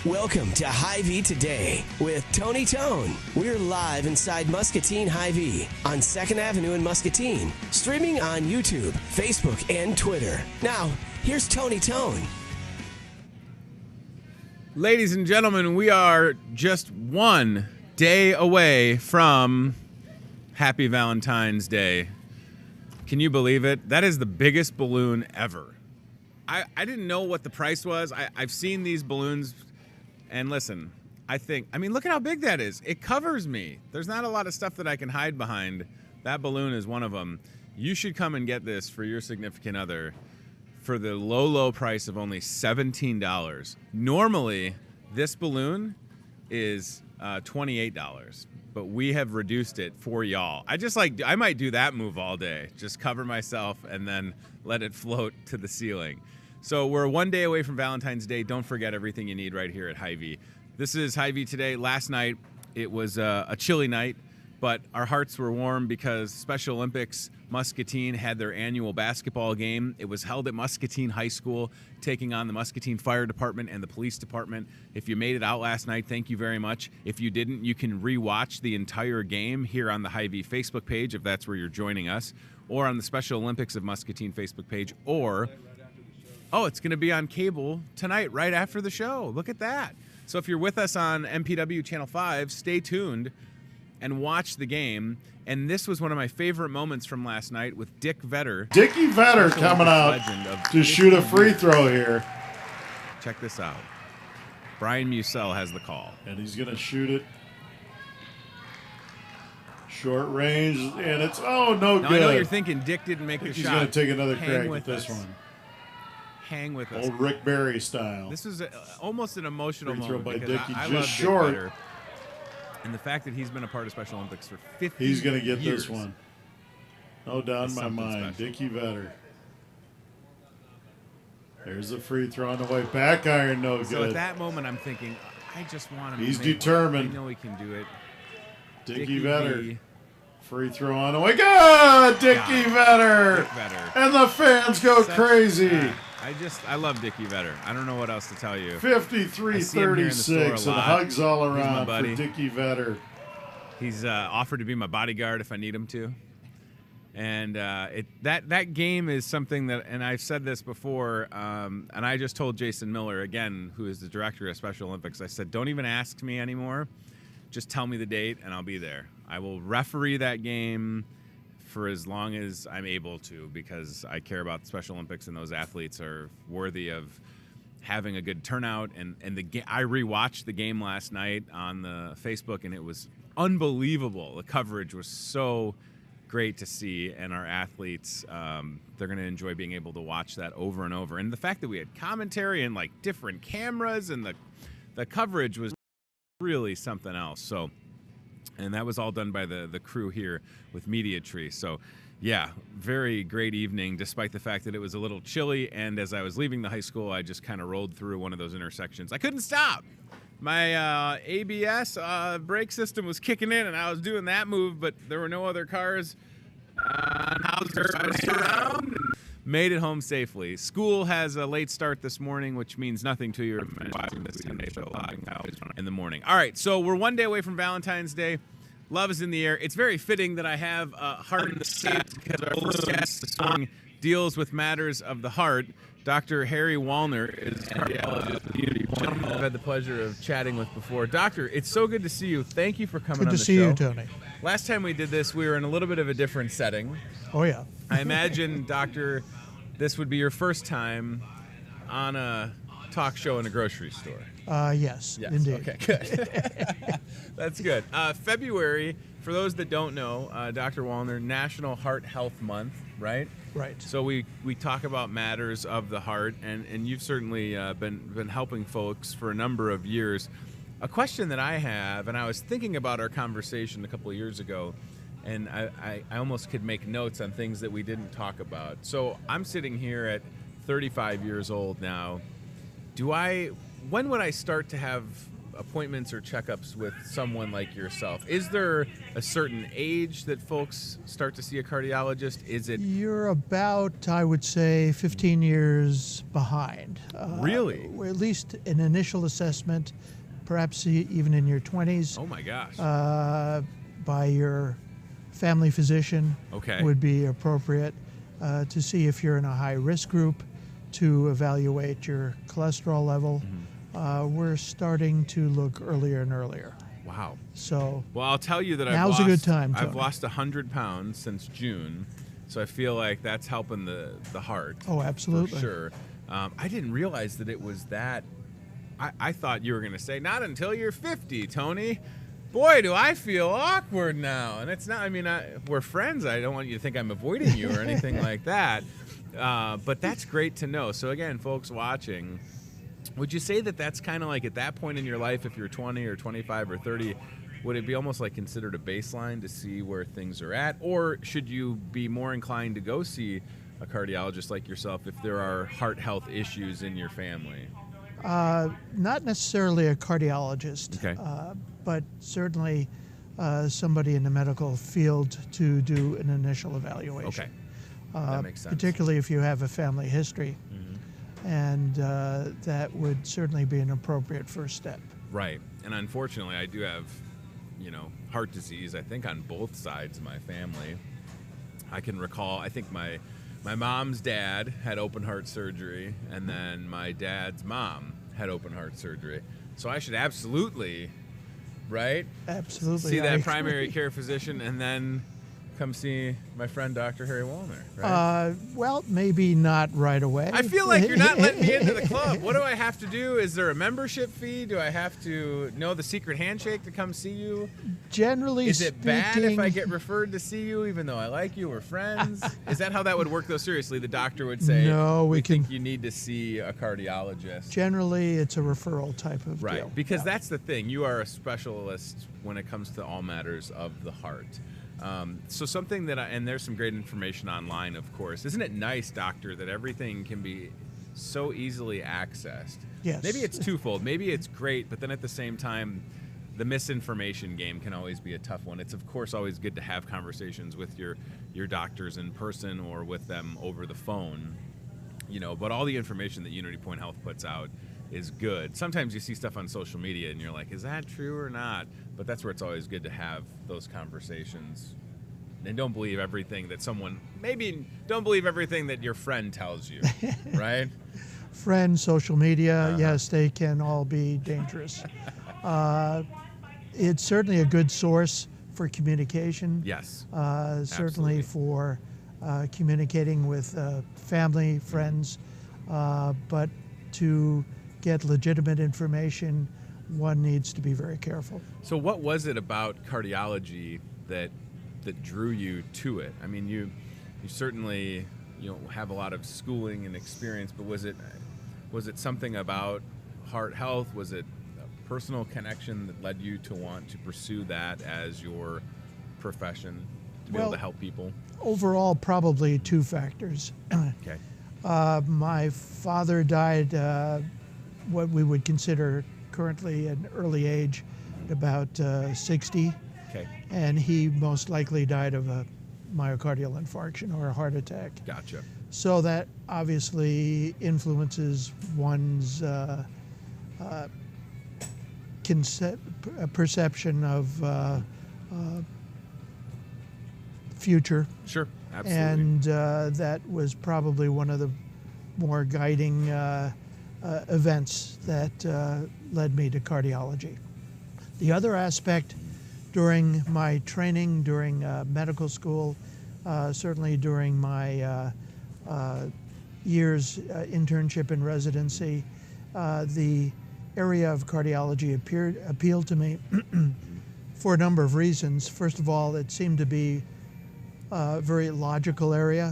Welcome to Hy-Vee Today with Tony Tone. We're live inside Muscatine Hy-Vee on 2nd Avenue in Muscatine, streaming on YouTube, Facebook, and Twitter. Now, here's Tony Tone. Ladies and gentlemen, we are just one day away from Happy Valentine's Day. Can you believe it? That is the biggest balloon ever. I didn't know what the price was. I've seen these balloons. And listen, look at how big that is. It covers me. There's not a lot of stuff that I can hide behind. That balloon is one of them. You should come and get this for your significant other for the low, low price of only $17. Normally, this balloon is $28, but we have reduced it for y'all. I might do that move all day. Just cover myself and then let it float to the ceiling. So we're one day away from Valentine's Day. Don't forget everything you need right here at Hy-Vee. This is Hy-Vee Today. Last night, it was a chilly night, but our hearts were warm because Special Olympics Muscatine had their annual basketball game. It was held at Muscatine High School, taking on the Muscatine Fire Department and the Police Department. If you made it out last night, thank you very much. If you didn't, you can rewatch the entire game here on the Hy-Vee Facebook page, if that's where you're joining us, or on the Special Olympics of Muscatine Facebook page, or... Oh, it's going to be on cable tonight, right after the show. Look at that. So if you're with us on MPW Channel 5, stay tuned and watch the game. And this was one of my favorite moments from last night with Dick Vetter. Dickie Vetter coming out to shoot a free throw here. Check this out. Brian Musell has the call. And he's going to shoot it. Short range, and it's, no good. I know you're thinking Dick didn't make the shot. He's going to take another crack at this one. Hang with us. Old Rick Barry style. This is almost an emotional free throw moment. by Dickie, I just love short. Dick Vetter. And the fact that he's been a part of Special Olympics for 50 He's going to get years, this one. No doubt in my mind. Special. Dickie Vetter. There's a free throw on the way. Back iron, no good. So at that moment, I'm thinking, I just want him. He's determined. I know he can do it. Dickie Vetter. Free throw on the way. Good! Dickie Vetter. And the fans go crazy. I love Dickie Vetter. I don't know what else to tell you. 53-36, and hugs all around for Dickie Vetter. He's offered to be my bodyguard if I need him to. And that game is something that, and I've said this before, and I just told Jason Miller, again, who is the director of Special Olympics, I said, don't even ask me anymore. Just tell me the date, and I'll be there. I will referee that game for as long as I'm able to, because I care about the Special Olympics, and those athletes are worthy of having a good turnout. And I rewatched the game last night on the Facebook, and it was unbelievable. The coverage was so great to see, and our athletes, they're going to enjoy being able to watch that over and over. And the fact that we had commentary and like different cameras, and the coverage was really something else. So, and that was all done by the crew here with Media Tree. So yeah, very great evening, despite the fact that it was a little chilly. And as I was leaving the high school, I just kind of rolled through one of those intersections. I couldn't stop. My ABS brake system was kicking in, and I was doing that move, but there were no other cars on houses around. Made it home safely. School has a late start this morning, which means nothing to you if you're watching this in the morning. All right, so we're one day away from Valentine's Day. Love is in the air. It's very fitting that I have Heart in the Seat, because our first guest this morning deals with matters of the heart. Dr. Harry Wallner is a cardiologist with Unity Point. I've had the pleasure of chatting with before. Doctor, it's so good to see you. Thank you for coming on the show. Good to see you, Tony. Last time we did this, we were in a little bit of a different setting. Oh, yeah. I imagine, Doctor, this would be your first time on a talk show in a grocery store. Yes, indeed. Okay, good. That's good. February, for those that don't know, Dr. Wallner, National Heart Health Month, right? Right. So we talk about matters of the heart, and you've certainly been helping folks for a number of years. A question that I have, and I was thinking about our conversation a couple of years ago, and I almost could make notes on things that we didn't talk about. So I'm sitting here at 35 years old now. When would I start to have appointments or checkups with someone like yourself? Is there a certain age that folks start to see a cardiologist? Is it? You're about, I would say, 15 years behind. Really? Or at least an initial assessment, perhaps even in your 20s. Oh my gosh. By your family physician. Okay. Would be appropriate to see if you're in a high risk group, to evaluate your cholesterol level. Mm-hmm. We're starting to look earlier and earlier. Wow. So, well, I'll tell you that now's a good time, Tony. I've lost 100 pounds since June, so I feel like that's helping the heart. Oh, absolutely. For sure. I didn't realize that it was that. I thought you were going to say, not until you're 50, Tony. Boy, do I feel awkward now. And it's not, I mean, we're friends. I don't want you to think I'm avoiding you or anything like that. But that's great to know. So again, folks watching, would you say that that's kind of like at that point in your life, if you're 20 or 25 or 30, would it be almost like considered a baseline to see where things are at? Or should you be more inclined to go see a cardiologist like yourself if there are heart health issues in your family? Not necessarily a cardiologist, Okay. But certainly somebody in the medical field to do an initial evaluation. Okay. That makes sense. Particularly if you have a family history. Mm-hmm. And that would certainly be an appropriate first step. Right. And unfortunately, I do have, heart disease, I think, on both sides of my family. I can recall, I think my mom's dad had open heart surgery, and then my dad's mom had open heart surgery. So I should absolutely, right? Absolutely. See that primary care physician and then come see my friend Dr. Harry Wallner, right? Well, maybe not right away. I feel like you're not letting me into the club. What do I have to do? Is there a membership fee? Do I have to know the secret handshake to come see you? Generally Is it bad if speaking, I get referred to see you even though I like you, we're friends? Is that how that would work, though? Seriously, the doctor would say, no, we think you need to see a cardiologist. Generally, it's a referral type of Right, deal. because that's the thing. You are a specialist when it comes to all matters of the heart. So something that and there's some great information online, of course. Isn't it nice, doctor, that everything can be so easily accessed? Yes. Maybe it's twofold. Maybe it's great, but then at the same time, the misinformation game can always be a tough one. It's, of course, always good to have conversations with your doctors in person or with them over the phone, but all the information that Unity Point Health puts out is good. Sometimes you see stuff on social media and you're like, is that true or not? But that's where it's always good to have those conversations. And don't believe everything that don't believe everything that your friend tells you, right? Friends, social media, yes, they can all be dangerous. It's certainly a good source for communication. Yes. Certainly for communicating with family, friends, but to get legitimate information, one needs to be very careful. So what was it about cardiology that that drew you to it? I mean, you certainly have a lot of schooling and experience, but was it something about heart health? Was it a personal connection that led you to want to pursue that as your profession, to be able to help people? Overall, probably two factors. Okay. My father died what we would consider currently an early age, at about 60. Okay. And he most likely died of a myocardial infarction or a heart attack. Gotcha. So that obviously influences one's perception of future. Sure, absolutely. And that was probably one of the more guiding events that led me to cardiology. The other aspect during my training, during medical school, certainly during my years internship and residency, the area of cardiology appealed to me for a number of reasons. First of all, it seemed to be a very logical area,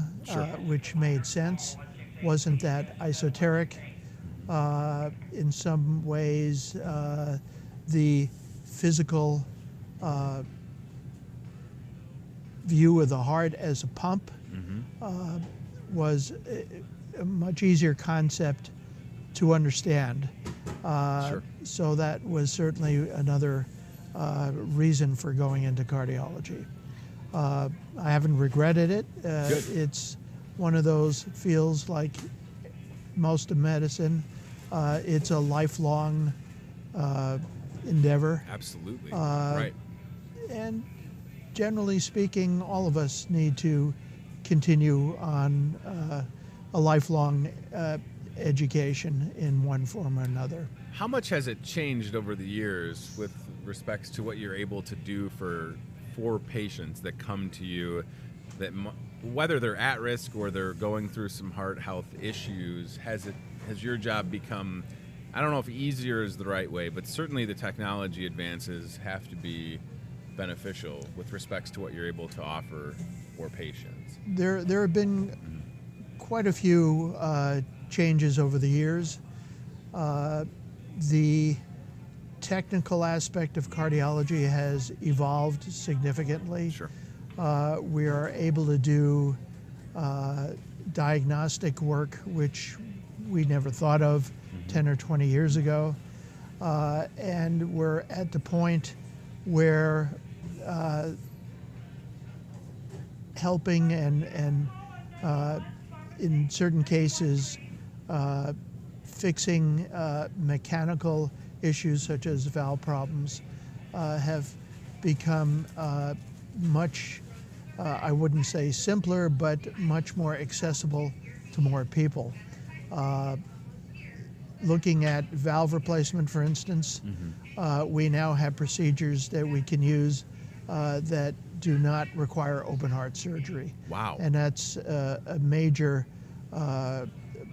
which made sense. Wasn't that esoteric. In some ways, the physical view of the heart as a pump was a much easier concept to understand. So that was certainly another reason for going into cardiology. I haven't regretted it. It's one of those fields like most of medicine. It's a lifelong endeavor. Absolutely. Right. And generally speaking, all of us need to continue on a lifelong education in one form or another. How much has it changed over the years with respects to what you're able to do for patients that come to you, that whether they're at risk or they're going through some heart health issues? Has your job become, I don't know if easier is the right way, but certainly the technology advances have to be beneficial with respects to what you're able to offer for patients? There have been quite a few changes over the years. The technical aspect of cardiology has evolved significantly. Sure. We are able to do diagnostic work, which we never thought of 10 or 20 years ago. And we're at the point where helping and in certain cases fixing mechanical issues such as valve problems have become much, I wouldn't say simpler, but much more accessible to more people. Looking at valve replacement, for instance, we now have procedures that we can use that do not require open heart surgery. Wow. And that's a major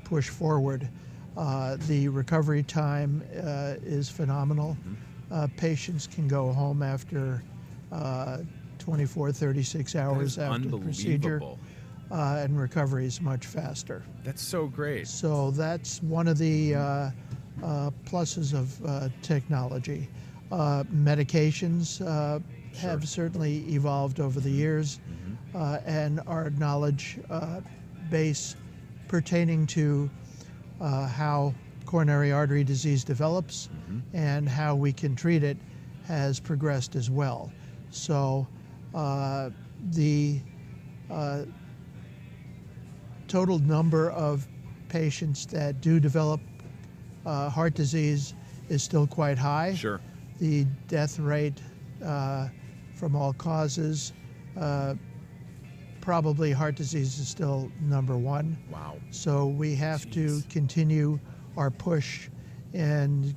push forward. The recovery time is phenomenal. Patients can go home after 24, 36 hours after the procedure. And recovery is much faster. That's so great. So that's one of the pluses of technology. Medications have certainly evolved over the years, and our knowledge base pertaining to how coronary artery disease develops and how we can treat it has progressed as well. So the total number of patients that do develop heart disease is still quite high. Sure. The death rate from all causes, probably heart disease is still number one. Wow. So we have to continue our push in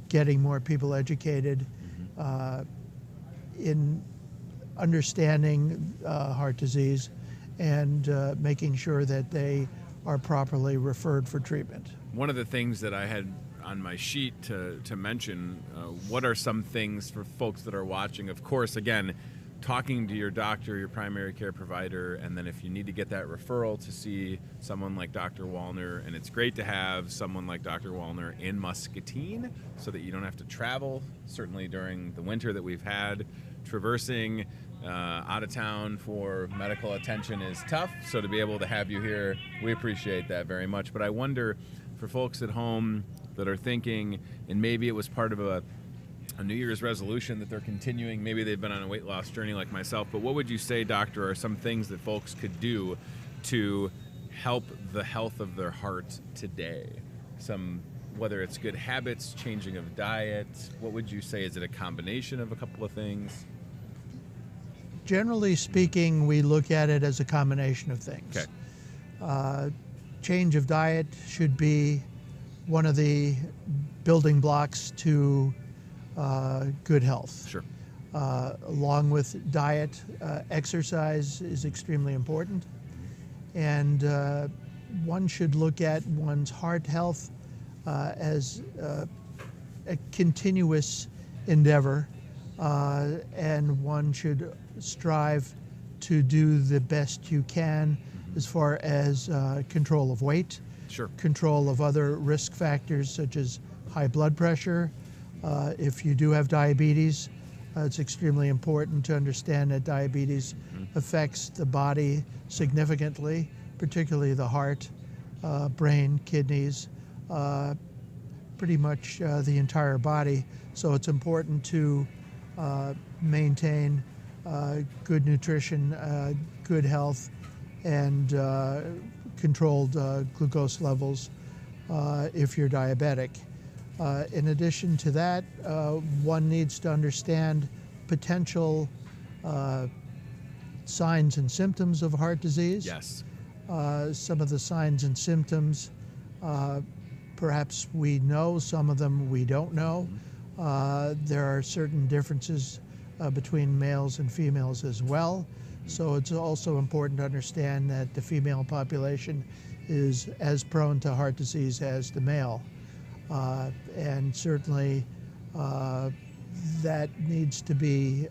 getting more people educated in understanding heart disease and making sure that they are properly referred for treatment. One of the things that I had on my sheet to mention, what are some things for folks that are watching? Of course, again, talking to your doctor, your primary care provider, and then if you need to get that referral to see someone like Dr. Wallner, and it's great to have someone like Dr. Wallner in Muscatine so that you don't have to travel. Certainly during the winter that we've had, traversing out of town for medical attention is tough, so to be able to have you here, we appreciate that very much. But I wonder, for folks at home that are thinking, and maybe it was part of a New Year's resolution that they're continuing, maybe they've been on a weight loss journey like myself, but what would you say, doctor, are some things that folks could do to help the health of their heart today? Some, whether it's good habits, changing of diet, what would you say? Is it a combination of a couple of things? Generally speaking, we look at it as a combination of things. Okay. Change of diet should be one of the building blocks to good health. Sure. Along with diet, exercise is extremely important. And one should look at one's heart health as a continuous endeavor, and one should strive to do the best you can as far as control of weight, Sure. control of other risk factors such as high blood pressure. If you do have diabetes, it's extremely important to understand that diabetes affects the body significantly, particularly the heart, brain, kidneys, pretty much the entire body. So it's important to maintain good nutrition, good health, and controlled glucose levels if you're diabetic. In addition to that, one needs to understand potential signs and symptoms of heart disease. Yes. Some of the signs and symptoms, perhaps we know, some of them we don't know. There are certain differences between males and females as well. So it's also important to understand that the female population is as prone to heart disease as the male. And certainly that needs to be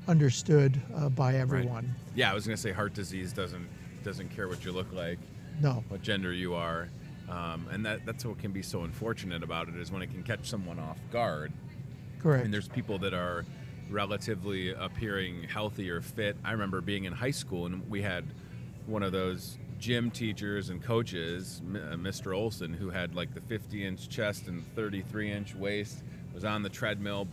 understood by everyone. Right. Yeah, I was going to say heart disease doesn't care what you look like, No. what gender you are, and that's what can be so unfortunate about it, is when it can catch someone off guard. Correct. And there's people that are relatively appearing healthy or fit. I remember being in high school, and we had one of those gym teachers and coaches, Mr. Olson, who had like the 50-inch chest and 33-inch waist, was on the treadmill.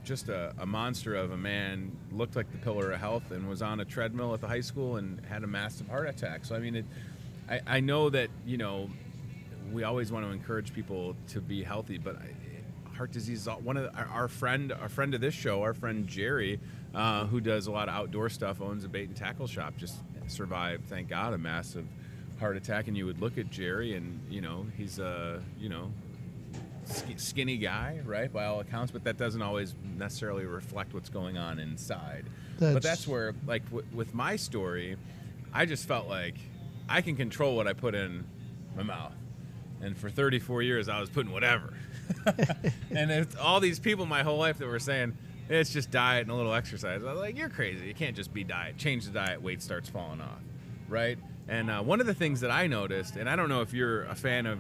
Just a monster of a man, looked like the pillar of health, and was on a treadmill at the high school and had a massive heart attack. So I know that, we always want to encourage people to be healthy, but heart disease is one of our friend of this show, our friend Jerry, who does a lot of outdoor stuff, owns a bait and tackle shop, just survived, thank God, a massive heart attack. And you would look at Jerry, and he's a skinny guy, right, by all accounts, but that doesn't always necessarily reflect what's going on inside. But that's where, like, with my story, I just felt like I can control what I put in my mouth. And for 34 years, I was putting whatever. And it's all these people my whole life that were saying, it's just diet and a little exercise. I was like, you're crazy. You can't just be diet. Change the diet, weight starts falling off, right? And one of the things that I noticed, and I don't know if you're a fan of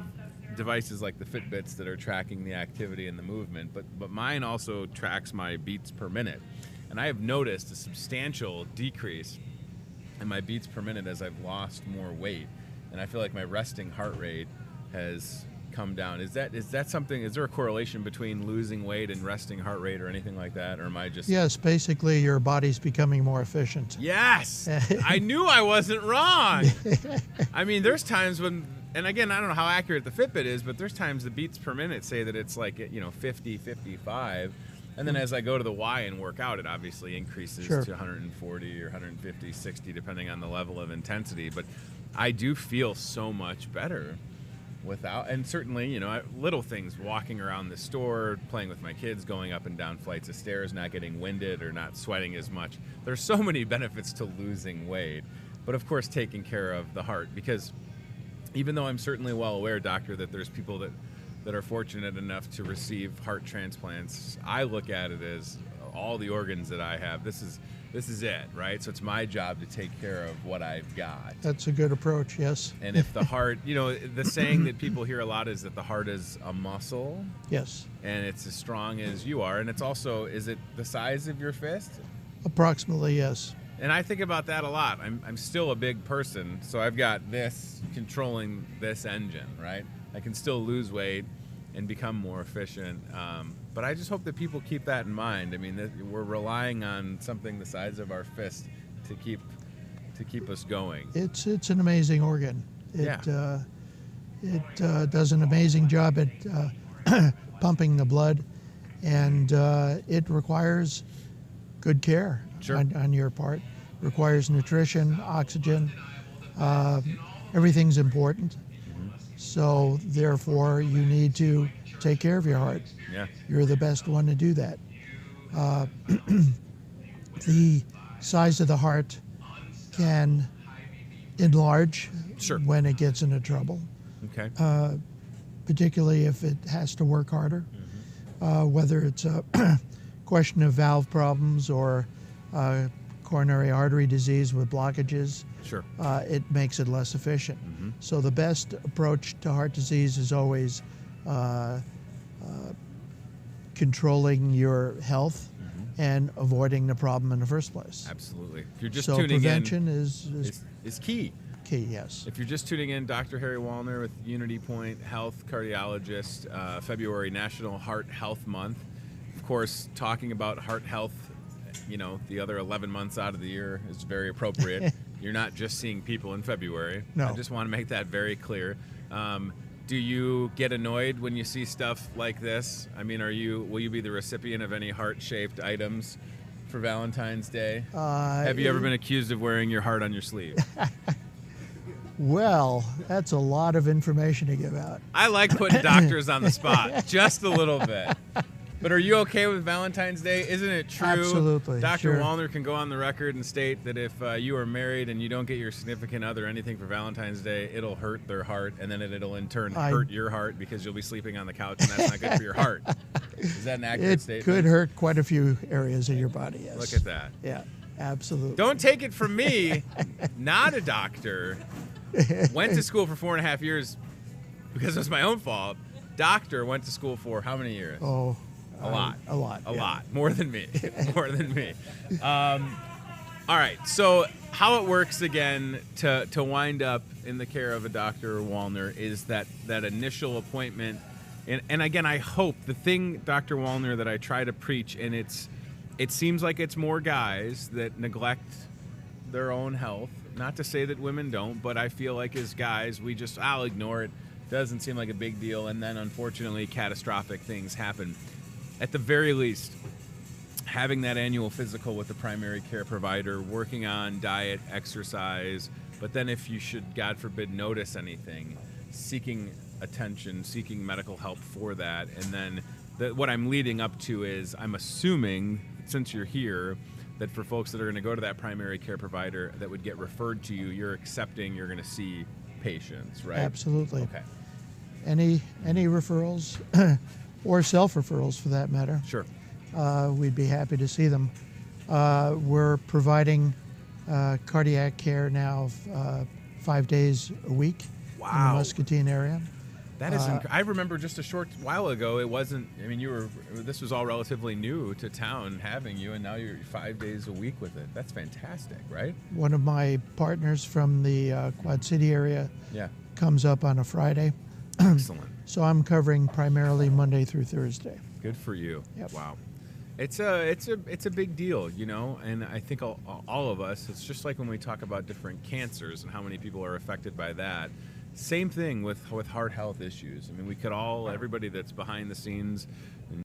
devices like the Fitbits that are tracking the activity and the movement, but mine also tracks my beats per minute. And I have noticed a substantial decrease in my beats per minute as I've lost more weight. And I feel like my resting heart rate has come down. Is that something, is there a correlation between losing weight and resting heart rate or anything like that? Or am I just... Yes, basically your body's becoming more efficient. Yes! I knew I wasn't wrong! There's times when, and again, I don't know how accurate the Fitbit is, but there's times the beats per minute say that it's like, 50, 55. And then as I go to the Y and work out, it obviously increases Sure. to 140 or 150, 60, depending on the level of intensity. But I do feel so much better without, and certainly, little things, walking around the store, playing with my kids, going up and down flights of stairs, not getting winded or not sweating as much. There's so many benefits to losing weight. But of course, taking care of the heart, because even though I'm certainly well aware, doctor, that there's people that are fortunate enough to receive heart transplants, I look at it as all the organs that I have. This is it, right? So it's my job to take care of what I've got. That's a good approach, yes. And if the heart, the saying that people hear a lot is that the heart is a muscle. Yes. And it's as strong as you are. And it's also, is it the size of your fist? Approximately, yes. And I think about that a lot. I'm still a big person, so I've got this controlling this engine, right? I can still lose weight and become more efficient. But I just hope that people keep that in mind. I mean, we're relying on something the size of our fist to keep us going. It's an amazing organ. It does an amazing job at pumping the blood, and it requires good care on your part. Requires nutrition, oxygen. Everything's important. So therefore, you need to take care of your heart. Yeah. You're the best one to do that. The size of the heart can enlarge when it gets into trouble. Okay. Particularly if it has to work harder, whether it's a question of valve problems or coronary artery disease with blockages. Sure. It makes it less efficient. So the best approach to heart disease is always controlling your health and avoiding the problem in the first place. Absolutely. If you're just so tuning prevention in, is key. Key, yes. If you're just tuning in, Dr. Harry Wallner with Unity Point Health Cardiologist, February National Heart Health Month. Of course, talking about heart health, the other 11 months out of the year is very appropriate. You're not just seeing people in February. No. I just want to make that very clear. Do you get annoyed when you see stuff like this? I mean, will you be the recipient of any heart-shaped items for Valentine's Day? Have you ever been accused of wearing your heart on your sleeve? Well, that's a lot of information to give out. I like putting doctors on the spot, just a little bit. But are you okay with Valentine's Day? Isn't it true? Absolutely. Dr. Sure. Wallner can go on the record and state that if you are married and you don't get your significant other anything for Valentine's Day, it'll hurt their heart, and then it'll in turn hurt your heart because you'll be sleeping on the couch, and that's not good for your heart. Is that an accurate statement? It could hurt quite a few areas of your body, yes. Look at that. Yeah, absolutely. Don't take it from me, not a doctor. Went to school for 4.5 years because it was my own fault. Doctor went to school for how many years? Oh, a lot. A lot. A lot. More than me. More than me. All right. So how it works again to wind up in the care of a Dr. Wallner is that initial appointment. And again, I hope the thing, Dr. Wallner, that I try to preach, and it seems like it's more guys that neglect their own health. Not to say that women don't, but I feel like as guys, I'll ignore it. Doesn't seem like a big deal. And then unfortunately, catastrophic things happen. At the very least, having that annual physical with the primary care provider, working on diet, exercise, but then if you should, God forbid, notice anything, seeking attention, seeking medical help for that. And then what I'm leading up to is I'm assuming, since you're here, that for folks that are going to go to that primary care provider that would get referred to you, you're accepting you're going to see patients, right? Absolutely. Okay. Any referrals or self-referrals for that matter. Sure. We'd be happy to see them. We're providing cardiac care now 5 days a week in the Muscatine area. That is, I remember just a short while ago, it wasn't, I mean, this was all relatively new to town having you, and now you're 5 days a week with it. That's fantastic, right? One of my partners from the Quad City area comes up on a Friday. Excellent. So I'm covering primarily Monday through Thursday. Good for you. Yep. Wow. It's a big deal, and I think all of us, it's just like when we talk about different cancers and how many people are affected by that. Same thing with heart health issues. I mean, we could everybody that's behind the scenes, and,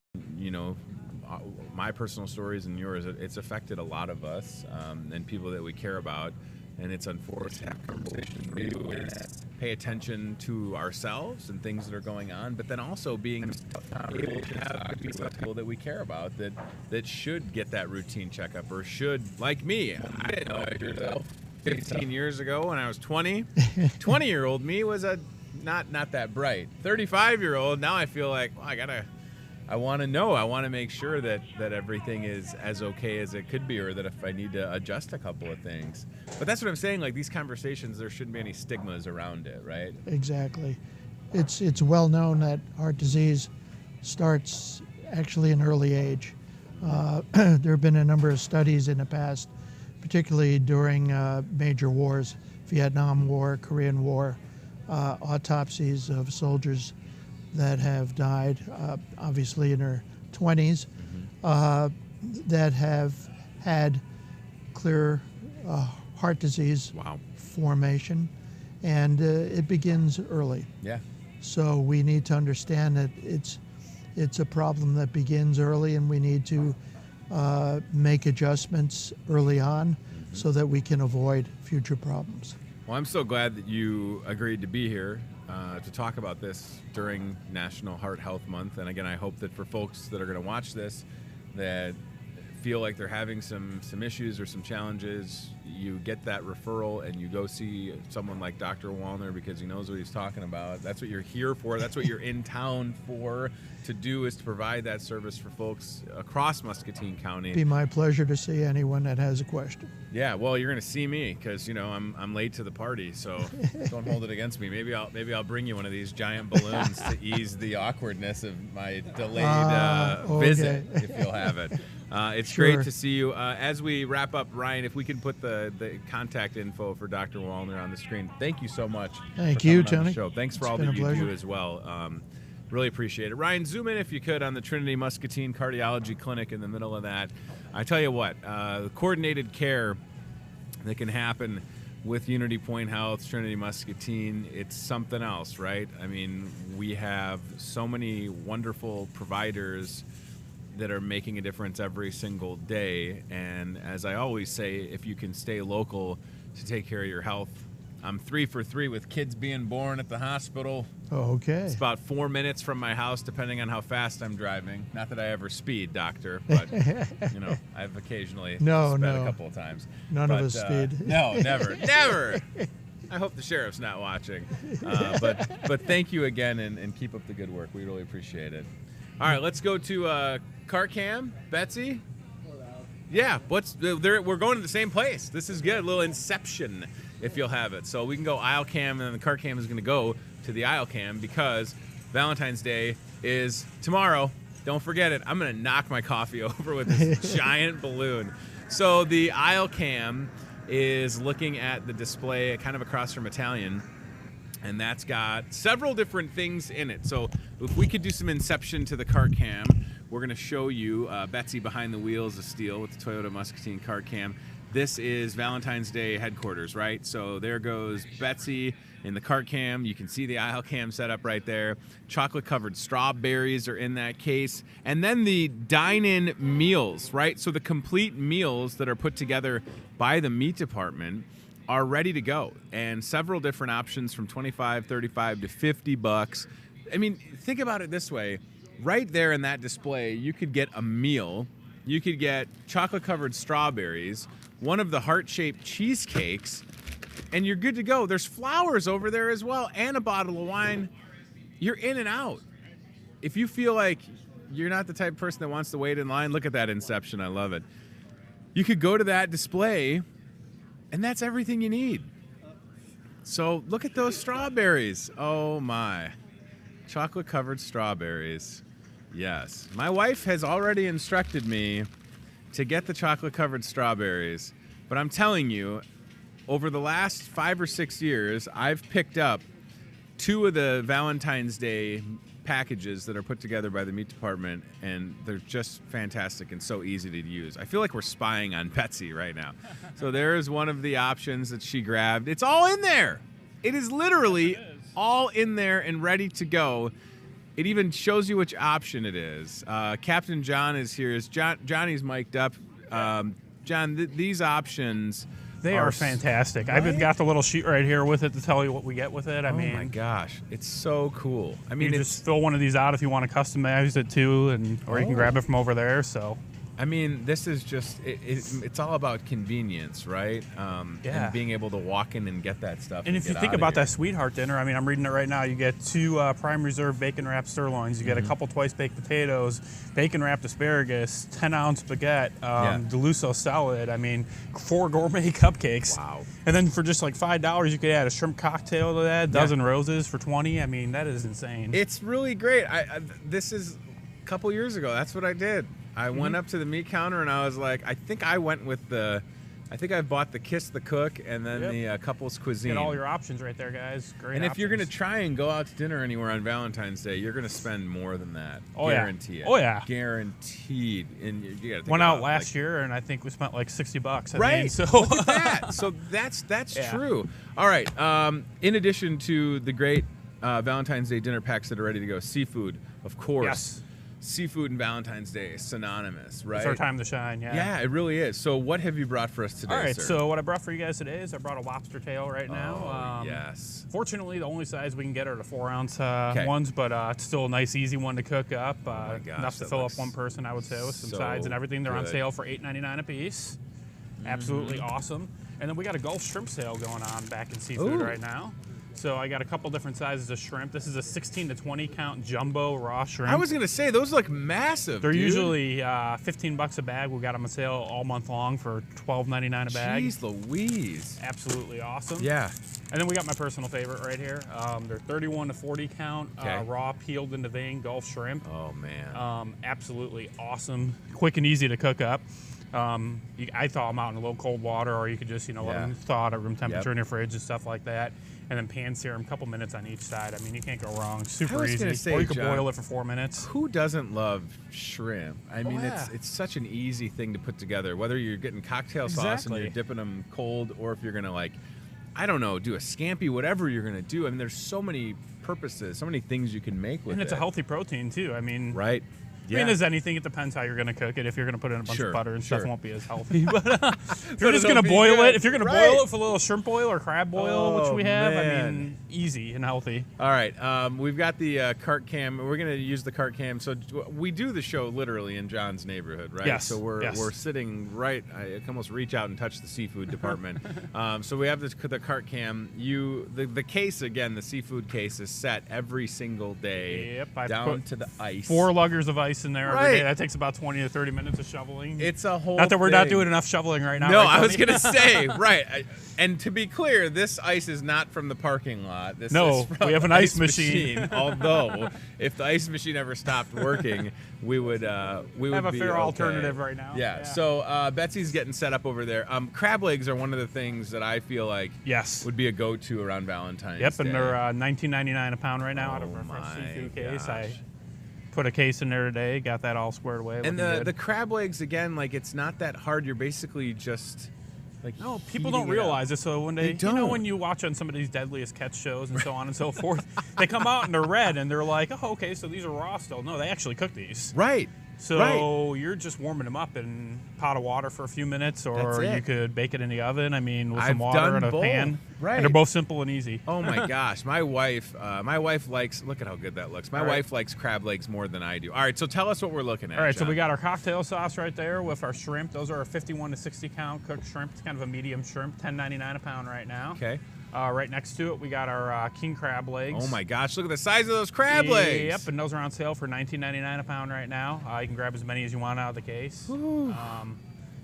my personal stories and yours, it's affected a lot of us and people that we care about. And it's unfortunate to have conversations with you is pay attention to ourselves and things that are going on, but then also being able to have people that we care about that should get that routine checkup or should, like me. I didn't know it yourself. 15 years ago when I was 20, 20-year-old me was not that bright. 35-year-old, now I feel like, well, I gotta I want to know. I want to make sure that everything is as okay as it could be, or that if I need to adjust a couple of things. But that's what I'm saying. Like, these conversations, there shouldn't be any stigmas around it, right? Exactly. It's well known that heart disease starts actually in early age. There have been a number of studies in the past, particularly during major wars, Vietnam War, Korean War, autopsies of soldiers that have died, obviously in their 20s, that have had clear heart disease formation, and it begins early. Yeah. So we need to understand that it's a problem that begins early, and we need to make adjustments early on so that we can avoid future problems. Well, I'm so glad that you agreed to be here to talk about this during National Heart Health Month. And again, I hope that for folks that are going to watch this that feel like they're having some issues or some challenges, you get that referral and you go see someone like Dr. Wallner, because he knows what he's talking about. That's what you're here for. That's what you're in town for, to do, is to provide that service for folks across Muscatine County. It'd be my pleasure to see anyone that has a question. Yeah, well, you're going to see me because, you know, I'm late to the party, so don't hold it against me. Maybe I'll bring you one of these giant balloons to ease the awkwardness of my delayed visit, if you'll have it. It's Sure. great to see you. As we wrap up, Ryan, if we can put the contact info for Dr. Wallner on the screen. Thank you so much. Thank for you, coming on the Tony. show. Thanks for It's all been that a you pleasure. do as well. Really appreciate it. Ryan, zoom in if you could on the Trinity Muscatine Cardiology Clinic in the middle of that. I tell you what, the coordinated care that can happen with Unity Point Health, Trinity Muscatine, it's something else, right? I mean, we have so many wonderful providers that are making a difference every single day. And as I always say, if you can stay local to take care of your health, I'm 3 for 3 with kids being born at the hospital. Okay. It's about 4 minutes from my house, depending on how fast I'm driving. Not that I ever speed, doctor, but you know, I've occasionally sped a couple of times. None of us speed. No, never, never. I hope the sheriff's not watching. But thank you again, and keep up the good work. We really appreciate it. All right, let's go to Car Cam. Betsy? Yeah, we're going to the same place. This is good. A little inception, if you'll have it. So we can go aisle cam, and then the Car Cam is going to go to the aisle cam because Valentine's Day is tomorrow. Don't forget it. I'm going to knock my coffee over with this giant balloon. So the aisle cam is looking at the display kind of across from Italian, and that's got several different things in it. So if we could do some inception to the Car Cam, we're going to show you Betsy behind the wheels of steel with the Toyota Muscatine Car Cam. This is Valentine's Day headquarters, right? So there goes Betsy in the Car Cam. You can see the aisle cam set up right there. Chocolate-covered strawberries are in that case. And then the dine-in meals, right? So the complete meals that are put together by the meat department are ready to go. And several different options from $25, $35 to $50. I mean, think about it this way. Right there in that display, you could get a meal. You could get chocolate-covered strawberries, one of the heart-shaped cheesecakes, and you're good to go. There's flowers over there as well, and a bottle of wine. You're in and out. If you feel like you're not the type of person that wants to wait in line, look at that inception. I love it. You could go to that display, and that's everything you need. So look at those strawberries. Oh, my. Chocolate-covered strawberries. Yes. My wife has already instructed me to get the chocolate-covered strawberries. But I'm telling you, over the last 5 or 6 years, I've picked up 2 of the Valentine's Day packages that are put together by the meat department, and they're just fantastic and so easy to use. I feel like we're spying on Betsy right now. So there's one of the options that she grabbed. It's all in there. It is literally all in there and ready to go. It even shows you which option it is. Captain John is here. Johnny's mic'd up. John, these options... They are fantastic. Right? I've got the little sheet right here with it to tell you what we get with it. I mean, oh my gosh, it's so cool. I mean, you just fill one of these out if you want to customize it too, or you can grab it from over there. So I mean, this is just, it's all about convenience, right? Yeah. And being able to walk in and get that stuff. And if you think about that sweetheart dinner, I mean, I'm reading it right now. You get 2 prime reserve bacon wrapped sirloins. You get a couple twice baked potatoes, bacon wrapped asparagus, 10-ounce baguette, Deluso salad. I mean, 4 gourmet cupcakes. Wow. And then for just like $5, you could add a shrimp cocktail to that, a dozen roses for $20. I mean, that is insane. It's really great. This is a couple years ago. That's what I did. I went up to the meat counter and I was like, I think I bought the Kiss the Cook and then the couple's cuisine. Get all your options right there, guys. Great. And if you're going to try and go out to dinner anywhere on Valentine's Day, you're going to spend more than that. Oh, Guarantee it. Oh, yeah. Guaranteed. And you got to went out last year and I think we spent like $60. Right. I mean, so look at that. So that's true. All right. In addition to the great Valentine's Day dinner packs that are ready to go, seafood, of course. Yes. Seafood and Valentine's Day is synonymous, right? It's our time to shine, Yeah, it really is. So what have you brought for us today, All right, sir? so what I brought for you guys today is I brought a lobster tail right now. Yes. Fortunately, the only size we can get are the 4-ounce ones, but it's still a nice, easy one to cook up. gosh, enough to that fill up looks one person, I would say, with some so sides and everything. They're on good. sale for $8.99 a piece. Absolutely awesome. And then we got a Gulf shrimp sale going on back in seafood right now. So I got a couple different sizes of shrimp. This is a 16 to 20 count jumbo raw shrimp. I was going to say, those look massive, They're dude. usually $15 a bag. We got them on sale all month long for $12.99 a bag. Jeez Louise. Absolutely awesome. Yeah. And then we got my personal favorite right here. They're 31 to 40 count raw peeled into vein Gulf shrimp. Oh, man. Absolutely awesome. Quick and easy to cook up. I thaw them out in a little cold water, or you could just, let them thaw at room temperature in your fridge and stuff like that. And then pan sear them a couple minutes on each side. I mean, you can't go wrong. Super easy. Say, or you could John, boil it for 4 minutes. Who doesn't love shrimp? I mean, yeah. it's such an easy thing to put together. Whether you're getting cocktail sauce and you're dipping them cold, or if you're going to, I don't know, do a scampi, whatever you're going to do. I mean, there's so many purposes, so many things you can make with it. And it's a healthy protein, too. I mean, right? I mean, as anything, it depends how you're going to cook it. If you're going to put in a bunch of butter and stuff, it won't be as healthy. But if you're just going to boil it, if you're going to boil it for a little shrimp boil or crab boil, which we have, I mean, easy and healthy. All right, we've got the cart cam. We're going to use the cart cam. So we do the show literally in John's neighborhood, right? Yes. So we're sitting right. I can almost reach out and touch the seafood department. So we have the cart cam. The case again, the seafood case is set every single day. Yep. Down to the ice. 4 luggers of ice in there every day. That takes about 20 to 30 minutes of shoveling. It's a whole Not that we're thing. not doing enough shoveling right now. No, right, I was Tony? going to say, right. And to be clear, this ice is not from the parking lot. This is from we have an the ice machine. Although, if the ice machine ever stopped working, we would have be a fair okay. alternative right now. Yeah. So Betsy's getting set up over there. Crab legs are one of the things that I feel like would be a go-to around Valentine's Day. Yep, and they're $19.99 a pound right now out of our fresh seafood case. I put a case in there today, got that all squared away. And the crab legs, again, it's not that hard. You're basically just no, people don't realize it. So when they when you watch on some of these Deadliest Catch shows and so on and so forth, they come out and they're red and they're like, oh, okay, so these are raw still. No, they actually cook these. Right. So you're just warming them up in a pot of water for a few minutes, or you could bake it in the oven. I mean, with some water and a pan. Right. And they're both simple and easy. Oh my gosh, my wife likes. Look at how good that looks. My wife likes crab legs more than I do. All right, so tell us what we're looking at. All right, John. so we got our cocktail sauce right there with our shrimp. Those are 51 to 60 count cooked shrimp. It's kind of a medium shrimp, $10.99 a pound right now. Okay. Right next to it, we got our king crab legs. Oh my gosh, look at the size of those crab legs. Yep, and those are on sale for $19.99 a pound right now. You can grab as many as you want out of the case.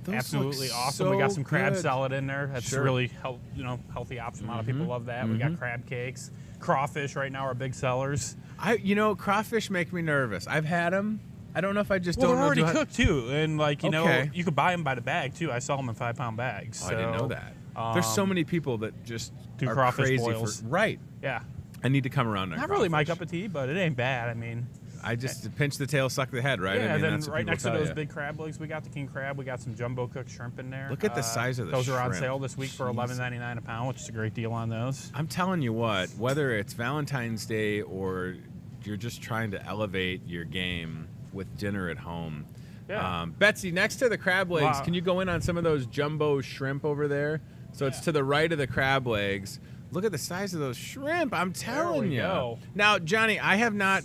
Absolutely awesome. So we got some crab good. salad in there. That's a really healthy option. A lot of people love that. We got crab cakes. Crawfish right now are big sellers. Crawfish make me nervous. I've had them. I don't know if I just Well, don't they're know. already cooked too, and Okay. you could buy them by the bag too. I saw them in 5-pound bags. Oh, I didn't know that. There's so many people that just do are crawfish crazy boils. for right. Yeah. I need to come around. Not really my cup of tea, but it ain't bad. I mean, I just pinch the tail, suck the head, right? Yeah, I mean, then that's what right people next to tell those ya. big crab legs, we got the king crab. We got some jumbo cooked shrimp in there. Look at the size of the Those are on shrimp. sale this week for $11.99 a pound, which is a great deal on those. I'm telling you what, whether it's Valentine's Day or you're just trying to elevate your game with dinner at home. Yeah. Betsy, next to the crab legs, Wow. can you go in on some of those jumbo shrimp over there? So it's to the right of the crab legs. Look at the size of those shrimp. I'm telling you. Go. Now, Johnny, I've not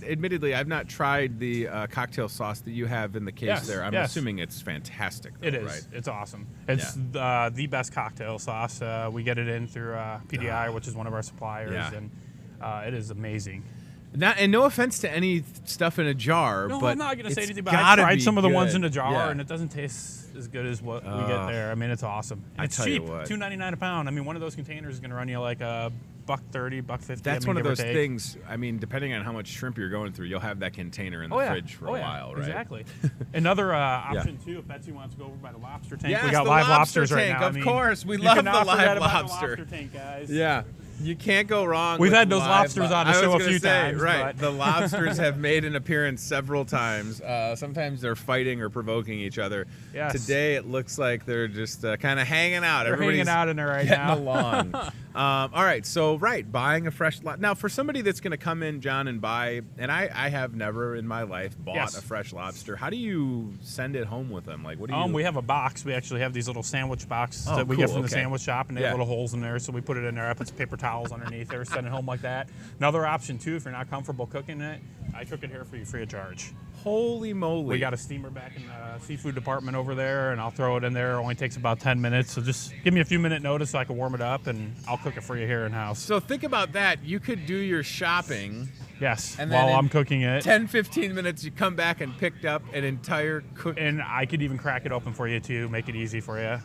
tried the cocktail sauce that you have in the case there. I'm assuming it's fantastic, though, It is. right? It's awesome. It's the best cocktail sauce. We get it in through PDI, which is one of our suppliers, and it is amazing. And no offense to any stuff in a jar, No, but I'm not going to say it's anything, but I gotta tried be some of the ones good. in a jar, Yeah. and it doesn't taste as good as what we get there. I mean, it's awesome. And I it's tell you cheap, what. $2.99 a pound. I mean, one of those containers is going to run you like a $1.30, $1.50. That's I mean, one of give or those take. things. I mean, depending on how much shrimp you're going through, you'll have that container in the fridge for a while, right? Exactly. Another option too, if Betsy wants to go over by the lobster tank, Yes, we got the live lobster lobsters right tank, now. of I mean, course. We you love cannot the live forget about lobster. The lobster tank, guys. Yeah. You can't go wrong. We've with had those live lobsters on the I was show a gonna few say, times, right? but- The lobsters have made an appearance several times. Sometimes they're fighting or provoking each other. Yes. Today it looks like they're just kind of hanging out. They're Everybody's hanging out in there right getting now. along. All right, so buying a fresh now for somebody that's going to come in, John, and buy, and I have never in my life bought a fresh lobster. How do you send it home with them? Like, what do you? We have a box. We actually have these little sandwich boxes Oh, that we get cool, from the okay. sandwich shop, and they have little holes in there, so we put it in there. I put some paper towels underneath there, send it home like that. Another option too, if you're not comfortable cooking it, I cook it here for you free of charge. Holy moly! We got a steamer back in the seafood department over there, and I'll throw it in there. It only takes about 10 minutes, so just give me a few minute notice so I can warm it up, and I'll cook it for you here in house. So think about that. You could do your shopping. Yes, And then while in I'm cooking it. 10, 15 minutes, you come back and picked up an entire cook. And I could even crack it open for you too, make it easy for you.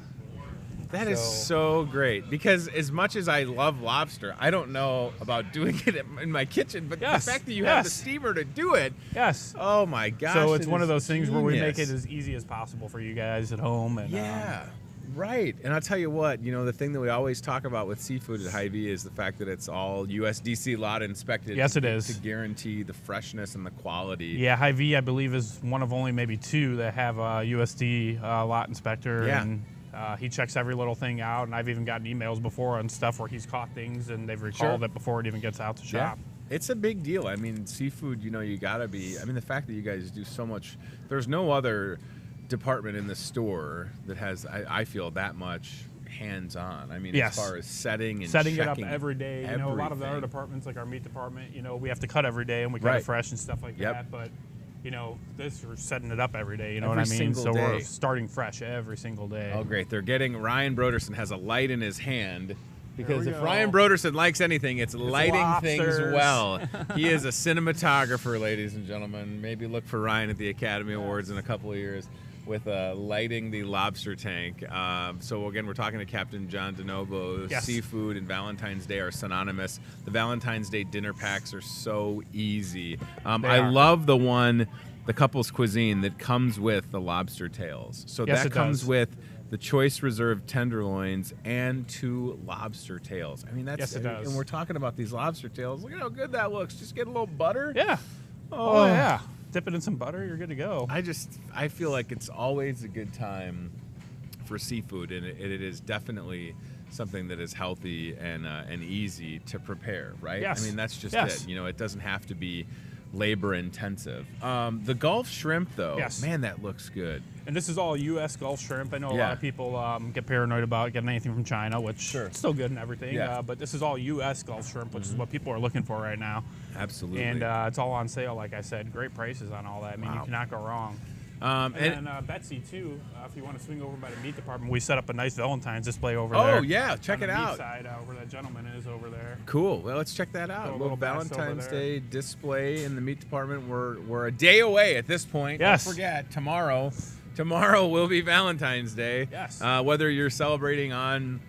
That is so great, because as much as I love lobster, I don't know about doing it in my kitchen, but the fact that you have the steamer to do it, oh my gosh. So it's it one is of those things where we make genius. it as easy as possible for you guys at home. And Right. And I'll tell you what, the thing that we always talk about with seafood at Hy-Vee is the fact that it's all USDC lot inspected. Yes, it is. To guarantee the freshness and the quality. Yeah, Hy-Vee, I believe, is one of only maybe two that have a USD lot inspector. Yeah. And he checks every little thing out, and I've even gotten emails before on stuff where he's caught things and they've recalled it before it even gets out to shop. Yeah. It's a big deal. I mean, seafood, you gotta be, the fact that you guys do so much, there's no other department in the store that has, I feel, that much hands-on. As far as setting it checking up every day. A lot of the other departments, like our meat department, we have to cut every day and we cut it fresh and stuff like that. But this, we're setting it up every day. You know Every what I mean? single So day. we're starting fresh every single day. Oh, great. They're getting, Ryan Broderson has a light in his hand. Because we if go. Ryan Broderson likes anything, it's lighting things lobsters. well. He is a cinematographer, ladies and gentlemen. Maybe look for Ryan at the Academy Awards in a couple of years with lighting the lobster tank. So again, we're talking to Captain John DeNovo. Yes. Seafood and Valentine's Day are synonymous. The Valentine's Day dinner packs are so easy. I love the couple's cuisine that comes with the lobster tails. So Yes, that it comes does. with the choice reserved tenderloins and 2 lobster tails. That's Yes, it does. And we're talking about these lobster tails. Look at how good that looks. Just get a little butter. Yeah. Oh, yeah. Dip it in some butter, you're good to go. I feel like it's always a good time for seafood, and it is definitely something that is healthy and easy to prepare, right? Yes. That's just Yes. it. It doesn't have to be labor intensive. The Gulf shrimp, though, man, that looks good. And this is all U.S. Gulf shrimp. I know a lot of people get paranoid about getting anything from China, which it's still good and everything. Yeah. But this is all U.S. Gulf shrimp, which is what people are looking for right now. Absolutely. And it's all on sale, like I said. Great prices on all that. You cannot go wrong. And then Betsy, too, if you want to swing over by the meat department, we set up a nice Valentine's display over there. Oh, yeah. Check it on the out. meat side, where that gentleman is over there. Cool. Well, let's check that out. Throw a A little little vest over Valentine's there. Day display in the meat department. We're a day away at this point. Yes. Don't forget, tomorrow will be Valentine's Day. Yes. Whether you're celebrating on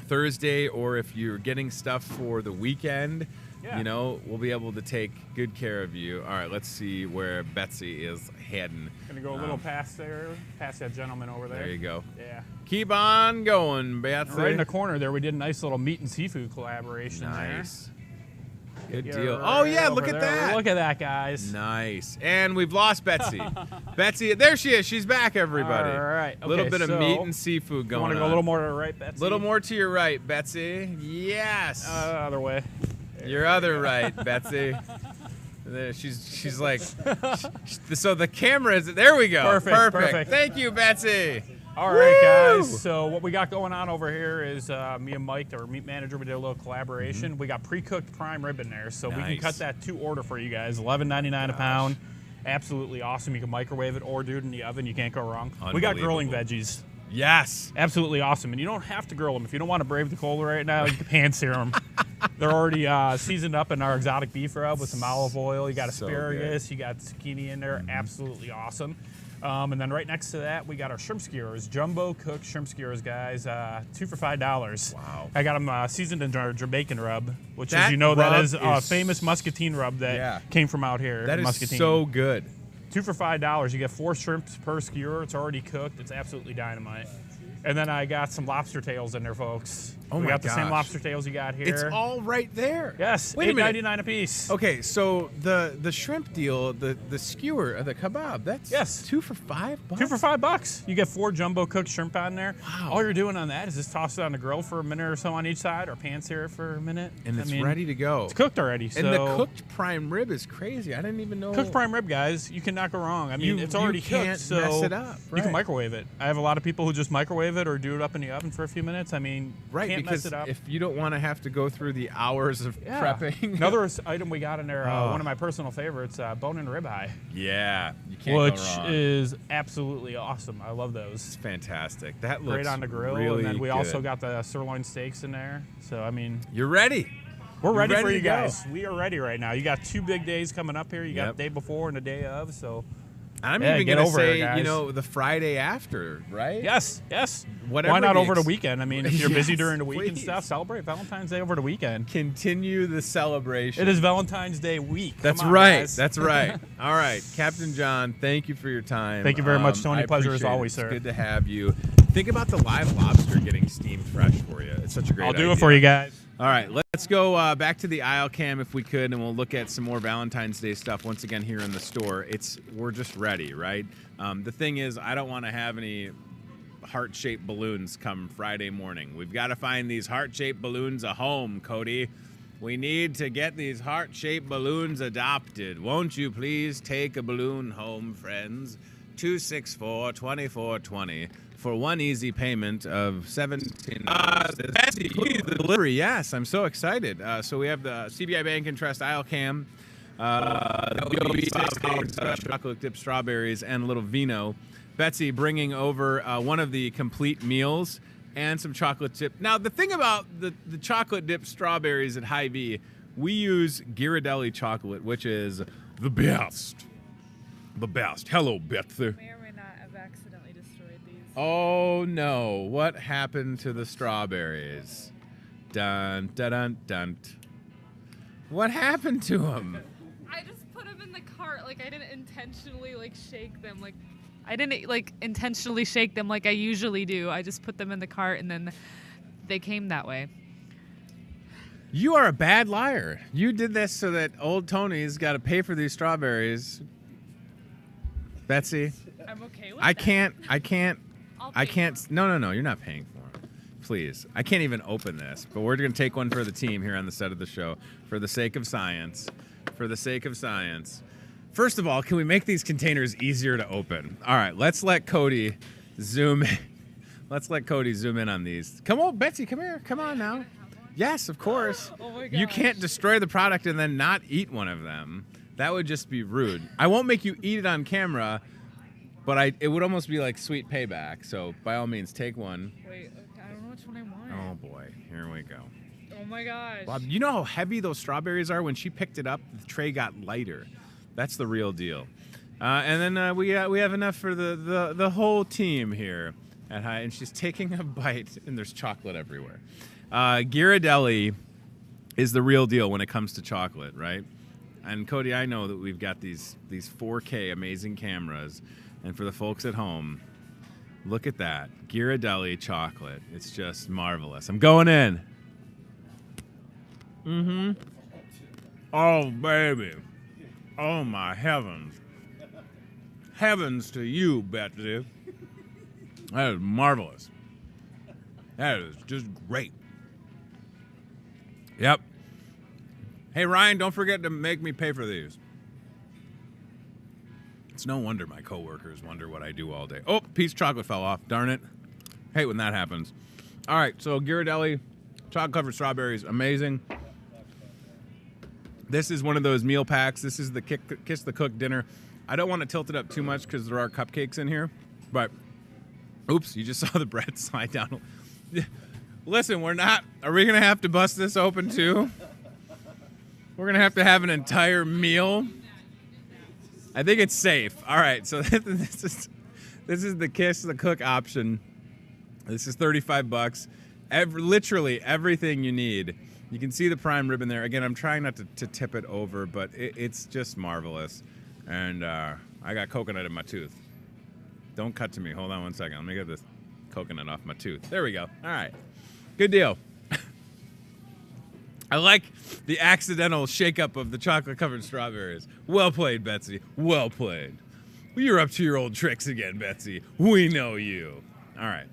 Thursday or if you're getting stuff for the weekend, we'll be able to take good care of you. All right, let's see where Betsy is heading. Gonna go a little past there, past that gentleman over there. There you go. Yeah. Keep on going, Betsy. Right in the corner there, we did a nice little meat and seafood collaboration Nice. Good there. deal. Right Oh, yeah, over look at there. that. Look at that, guys. Nice. And we've lost Betsy. Betsy, there she is. She's back, everybody. All right. A little Okay, bit of so meat and seafood You going want on. to go a little more to the right, Betsy? A little more to your right, Betsy. Yes. Other way. Your other right, Betsy. There, she's like, so the camera is, there we go. Perfect. Thank you, Betsy. All right, guys. So what we got going on over here is me and Mike, our meat manager, we did a little collaboration. We got pre-cooked prime rib in there, so we can cut that to order for you guys. $11.99 a pound. Absolutely awesome. You can microwave it or do it in the oven. You can't go wrong. We got grilling veggies. Yes. Absolutely awesome. And you don't have to grill them. If you don't want to brave the cold right now, you can pan sear them. They're already seasoned up in our exotic beef rub with some olive oil. You got asparagus. You got zucchini in there. Absolutely awesome. And then right next to that, we got our shrimp skewers, jumbo cooked shrimp skewers, guys. 2 for $5. Wow. I got them seasoned in our Jamaican rub, which, that as you know, that is rub a is famous muscatine rub that came from out here. That is Muscatine. so good. 2 for $5. You get 4 shrimps per skewer. It's already cooked. It's absolutely dynamite. And then I got some lobster tails in there, folks. Oh we my got the same gosh. lobster tails you got here. It's all right there. Yes, Wait a minute. $8.99 a piece. Okay, so the shrimp deal, the skewer, the kebab, that's 2 for $5. 2 for $5. You get 4 jumbo cooked shrimp on there. Wow. All you're doing on that is just toss it on the grill for a minute or so on each side, or pan sear it for a minute, and it's ready to go. It's cooked already. So and the cooked prime rib is crazy. I didn't even know. Cooked prime rib, guys, you cannot go wrong. I mean, it's already can't cooked, so mess it up. you can microwave it. I have a lot of people who just microwave it or do it up in the oven for a few minutes. I mean, can't because mess it up. if you don't want to have to go through the hours of prepping. Another item we got in there, one of my personal favorites, bone-in ribeye. Yeah, you can't go wrong. Which is absolutely awesome. I love those. It's fantastic. That looks great on the grill. really and then we good. also got the sirloin steaks in there. So, I mean, You're ready. we're ready for ready you to go. guys. We are ready right now. You got 2 big days coming up here. You got the day before and the day of. So, I'm Yeah, even get going to over it, say, guys. you know, the Friday after, right? yes. Whatever Why not the over the ex- weekend? I mean, if you're busy Yes, during the week and please. stuff, celebrate Valentine's Day over the weekend. Continue the celebration. It is Valentine's Day week. That's Come on, right. guys. That's right. All right, Captain John, thank you for your time. Thank you very much, Tony. I Pleasure as appreciate it. always, sir. It's good to have you. Think about the live lobster getting steamed fresh for you. It's such a great I'll do idea. it for you guys. All right, let's go back to the aisle cam if we could, and we'll look at some more Valentine's Day stuff once again here in the store. We're just ready, right? The thing is, I don't want to have any heart-shaped balloons come Friday morning. We've got to find these heart-shaped balloons a home, Cody. We need to get these heart-shaped balloons adopted. Won't you please take a balloon home, friends? 264-2420 for one easy payment of $17. Betsy, please, the delivery. Yes, I'm so excited. So we have the CBI Bank and Trust aisle cam, the chocolate dip strawberries, and a little vino. Betsy bringing over one of the complete meals and some chocolate dip. Now, the thing about the chocolate dip strawberries at Hy-Vee, we use Ghirardelli chocolate, which is the best. The best. Hello, Betsy. May or may not have accidentally destroyed these. Oh, no. What happened to the strawberries? Dun, dun, dun, dun. What happened to them? I just put them in the cart. Like, I didn't intentionally, like, shake them. Like, I didn't, like, intentionally shake them like I usually do. I just put them in the cart, and then they came that way. You are a bad liar. You did this so that old Tony's got to pay for these strawberries. Betsy, I'm okay with I that. can't. I'll pay for 'em. No, you're not paying for them. Please. I can't even open this, but we're going to take one for the team here on the set of the show for the sake of science. For the sake of science. First of all, can we make these containers easier to open? All right, let's let Cody zoom in. Let's let Cody zoom in on these. Come on, Betsy, come here. Come on now. Yes, of course. Oh my You gosh. can't destroy the product and then not eat one of them. That would just be rude. I won't make you eat it on camera, but it would almost be like sweet payback. So by all means, take one. Wait, okay, I don't know which one I want. Oh boy, here we go. Oh my gosh. Bob, you know how heavy those strawberries are? When she picked it up, the tray got lighter. That's the real deal. And then we have enough for the whole team here at High, and she's taking a bite, and there's chocolate everywhere. Ghirardelli is the real deal when it comes to chocolate, right? And Cody, I know that we've got these 4K amazing cameras, and for the folks at home, look at that Ghirardelli chocolate. It's just marvelous. I'm going in. Mm-hmm. Oh baby. Oh my heavens. Heavens to you, Betsy. That is marvelous. That is just great. Yep. Hey, Ryan, don't forget to make me pay for these. It's no wonder my coworkers wonder what I do all day. Oh, piece of chocolate fell off. Darn it. Hate when that happens. All right, so Ghirardelli, chocolate-covered strawberries, amazing. This is one of those meal packs. This is the Kiss the Cook dinner. I don't want to tilt it up too much because there are cupcakes in here. But, oops, you just saw the bread slide down. Listen, are we going to have to bust this open too? We're going to have an entire meal. I think it's safe. All right, so this is the Kiss the Cook option. This is $35. Literally everything you need. You can see the prime rib in there. Again, I'm trying not to tip it over, but it's just marvelous. And I got coconut in my tooth. Don't cut to me. Hold on one second. Let me get this coconut off my tooth. There we go. All right. Good deal. I like the accidental shake-up of the chocolate-covered strawberries. Well played, Betsy. Well played. Well, you're up to your old tricks again, Betsy. We know you. All right.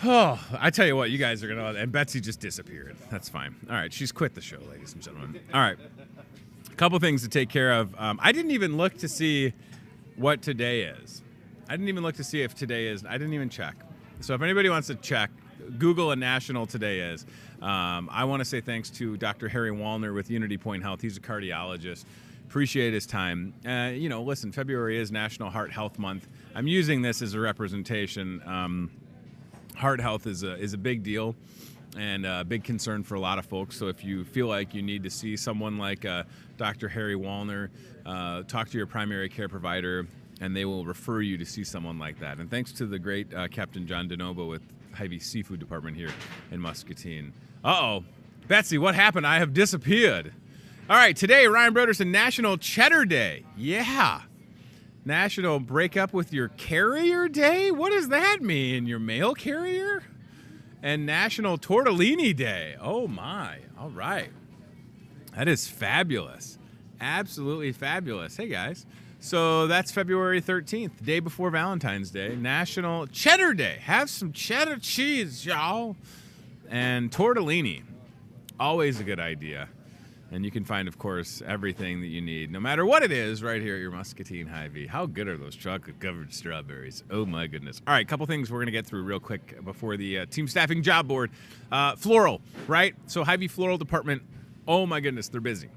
Oh, I tell you what, you guys are going to... And Betsy just disappeared. That's fine. All right, she's quit the show, ladies and gentlemen. All right. A couple things to take care of. I didn't even look to see what today is. I didn't even look to see if today is... I didn't even check. So if anybody wants to check, Google a national today is. I want to say thanks to Dr. Harry Wallner with Unity Point Health. He's a cardiologist. Appreciate his time. Listen, February is National Heart Health Month. I'm using this as a representation. Heart health is a big deal and a big concern for a lot of folks. So if you feel like you need to see someone like Dr. Harry Wallner, talk to your primary care provider, and they will refer you to see someone like that. And thanks to the great Captain John DeNovo with Hy-Vee Seafood Department here in Muscatine. Uh-oh. Betsy, what happened? I have disappeared. All right, today, Ryan Broderson, National Cheddar Day. Yeah. National Break Up with Your Carrier Day? What does that mean? Your mail carrier? And National Tortellini Day. Oh, my. All right. That is fabulous. Absolutely fabulous. Hey, guys. So that's February 13th, day before Valentine's Day. National Cheddar Day. Have some cheddar cheese, y'all. And tortellini. Always a good idea. And you can find, of course, everything that you need, no matter what it is, right here at your Muscatine Hy-Vee. How good are those chocolate-covered strawberries? Oh, my goodness. All right, a couple things we're going to get through real quick before the team staffing job board. Floral, right? So Hy-Vee Floral Department, oh, my goodness, they're busy.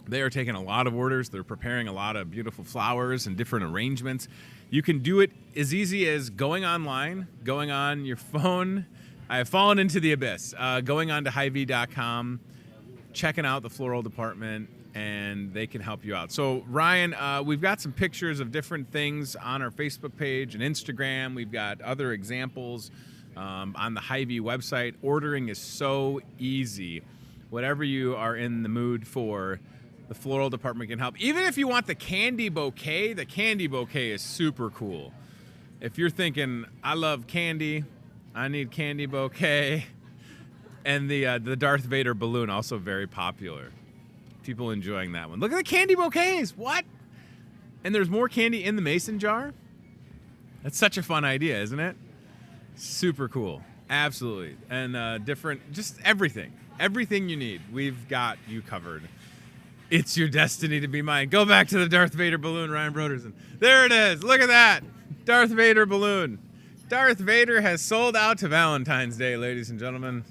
They are taking a lot of orders. They're preparing a lot of beautiful flowers and different arrangements. You can do it as easy as going online, going on your phone. I have fallen into the abyss. Going on to Hy-Vee.com, checking out the floral department, and they can help you out. So, Ryan, we've got some pictures of different things on our Facebook page and Instagram. We've got other examples on the Hy-Vee website. Ordering is so easy. Whatever you are in the mood for, the floral department can help. Even if you want the candy bouquet is super cool. If you're thinking, I love candy, I need candy bouquet, and the Darth Vader balloon, also very popular. People enjoying that one. Look at the candy bouquets. What? And there's more candy in the mason jar? That's such a fun idea, isn't it? Super cool. Absolutely. And different, just everything. Everything you need, we've got you covered. It's your destiny to be mine. Go back to the Darth Vader balloon, Ryan Broderson. There it is. Look at that. Darth Vader balloon. Darth Vader has sold out to Valentine's Day, ladies and gentlemen.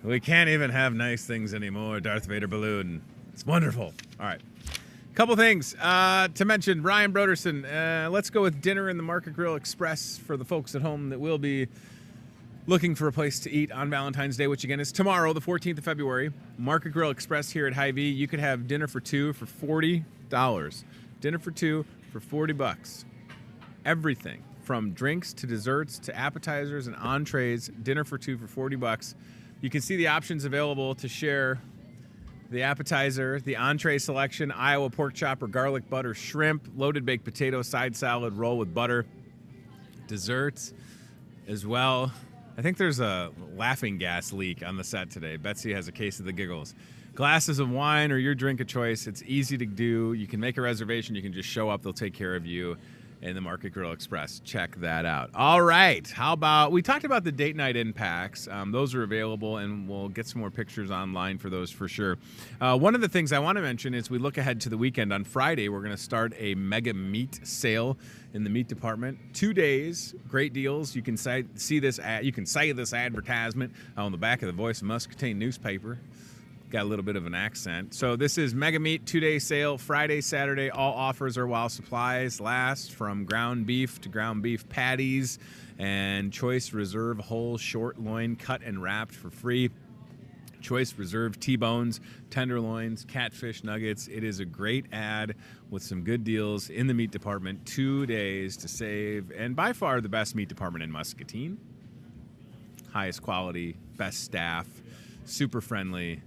We can't even have nice things anymore. Darth Vader balloon. It's wonderful. All right. Couple things to mention. Ryan Broderson, let's go with dinner in the Market Grill Express for the folks at home that will be looking for a place to eat on Valentine's Day, which again is tomorrow, the 14th of February. Market Grill Express here at Hy-Vee. You could have dinner for two for $40. Dinner for two for $40. Everything from drinks to desserts to appetizers and entrees. Dinner for two for $40. You can see the options available to share the appetizer, the entree selection, Iowa pork chop or garlic butter shrimp, loaded baked potato, side salad, roll with butter, desserts as well. I think there's a laughing gas leak on the set today. Betsy has a case of the giggles. Glasses of wine or your drink of choice. It's easy to do. You can make a reservation. You can just show up. They'll take care of you. in the Market Grill Express. Check that out. All right. How about, we talked about the date night in packs. Those are available, and we'll get some more pictures online for those for sure. One of the things I want to mention is we look ahead to the weekend. On Friday, we're going to start a mega meat sale in the meat department. 2 days, great deals. You can see this advertisement on the back of the Voice of Muscatine newspaper. Got a little bit of an accent. So this is Mega Meat 2-day sale, Friday, Saturday. All offers are while supplies last, from ground beef to ground beef patties and choice reserve whole short loin cut and wrapped for free. Choice reserve T-bones, tenderloins, catfish nuggets. It is a great ad with some good deals in the meat department. 2 days to save, and by far the best meat department in Muscatine. Highest quality, best staff, super friendly.